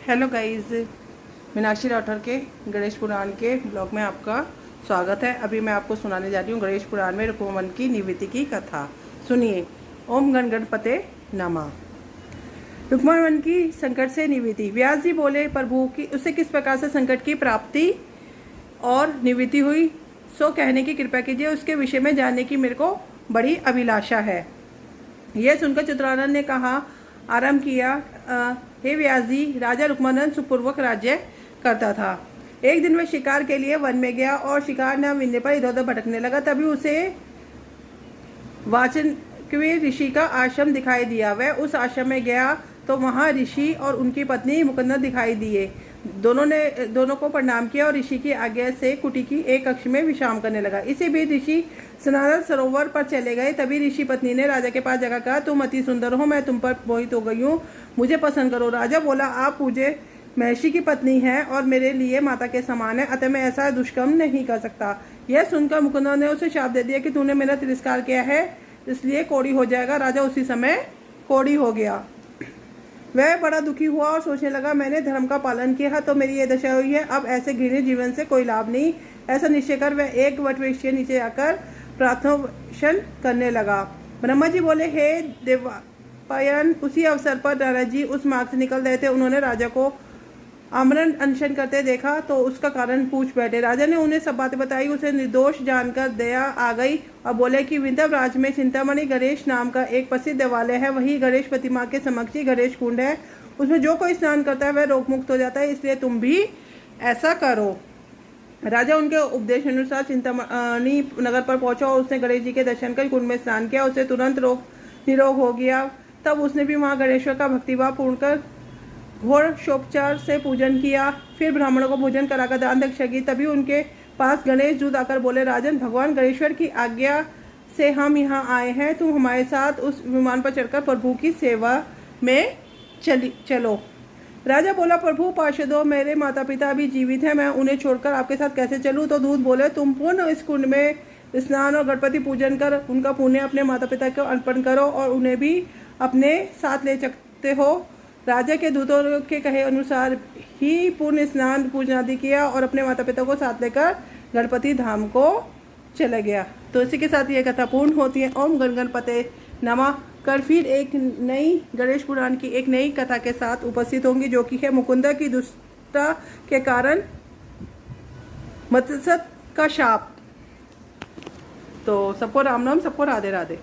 Hello guys, Meenakshi Rathore के गणेश पुराण के blog में आपका स्वागत है। अभी मैं आपको सुनाने जा रही हूँ गणेश पुराण में रुक्मवन की निवृत्ति की कथा। सुनिए। ओम गण गणपते नमः। रुक्मवन की संकट से निवृत्ति। व्यास जी बोले, प्रभु की उसे किस प्रकार से संकट की प्राप्ति और निवृत्ति हुई सो कहने की कृपा कीजिए। उसके विषय में जानने की मेरे को बड़ी अभिलाषा है। यह सुनकर चित्रानंद ने कहा, आरंभ किया, हे व्यास जी, राजा रुक्मानंद सुखपूर्वक राज्य करता था। एक दिन वह शिकार के लिए वन में गया और शिकार न मिलने पर इधर उधर भटकने लगा। तभी उसे वाचनक्य ऋषि का आश्रम दिखाई दिया। वह उस आश्रम में गया तो वहाँ ऋषि और उनकी पत्नी मुकुंदन दिखाई दिए। दोनों को प्रणाम किया और ऋषि की आज्ञा से कुटी की एक कक्ष में विश्राम करने लगा। इसी बीच ऋषि स्नान सरोवर पर चले गए। तभी ऋषि पत्नी ने राजा के पास जाकर कहा, तुम अति सुंदर हो, मैं तुम पर मोहित हो गई हूँ, मुझे पसंद करो। राजा बोला, आप मुझे महर्षि की पत्नी हैं और मेरे लिए माता के समान है, अतः मैं ऐसा दुष्कर्म नहीं कर सकता। यह सुनकर मुकुंदन ने उसे शाप दे दिया कि तूने मेरा तिरस्कार किया है, इसलिए कोड़ी हो जाएगा। राजा उसी समय कोड़ी हो गया। वह बड़ा दुखी हुआ और सोचने लगा, मैंने धर्म का पालन किया तो मेरी ये दशा हुई है, अब ऐसे घृणित जीवन से कोई लाभ नहीं। ऐसा निश्चय कर वह एक वटवृक्ष के नीचे आकर प्रार्थना करने लगा। ब्रह्मा जी बोले, हे देवपायन। उसी अवसर पर नारद जी उस मार्ग से निकल रहे थे। उन्होंने राजा को आमरण अनशन करते देखा तो उसका कारण पूछ बैठे। राजा ने उन्हें सब बातें बताई। उसे निर्दोष जानकर दया आ गई और बोले कि विंध्यराज में चिंतामणि गणेश नाम का एक प्रसिद्ध देवालय है। वही गणेश प्रतिमा के समक्ष ही गणेश कुंड है। उसमें जो कोई स्नान करता है वह रोग मुक्त हो जाता है, इसलिए तुम भी ऐसा करो। राजा उनके उपदेश अनुसार चिंतामणि नगर पर पहुंचा और उसने गणेश जी के दर्शन कर कुंड में स्नान किया। उसे तुरंत निरोग हो गया। तब उसने भी वहाँ गणेश्वर का भक्तिभाव पूर्ण कर घोर शोपचार से पूजन किया। फिर ब्राह्मणों को भोजन कराकर दान दक्षिणा की। तभी उनके पास गणेश दूत आकर बोले, राजन, भगवान गणेश्वर की आज्ञा से हम यहाँ आए हैं, तुम हमारे साथ उस विमान पर चढ़कर प्रभु की सेवा में चलो। राजा बोला, प्रभु पार्षदों, मेरे माता पिता अभी जीवित हैं, मैं उन्हें छोड़कर आपके साथ कैसे चलूँ। तो दूत बोले, तुम पुनः इस कुंड में स्नान और गणपति पूजन कर उनका पुण्य अपने माता पिता को अर्पण करो और उन्हें भी अपने साथ ले सकते हो। राजा के दूतों के कहे अनुसार ही पूर्ण स्नान पूजन आदि किया और अपने माता पिता को साथ लेकर गणपति धाम को चला गया। तो इसी के साथ ये कथा पूर्ण होती है। ओम गण गणपते नमः। कल फिर एक नई गणेश पुराण की एक नई कथा के साथ उपस्थित होंगी, जो कि है मुकुंदा की दुष्टता के कारण मत्स्य का शाप। तो सबको राम नाम, सबको राधे राधे।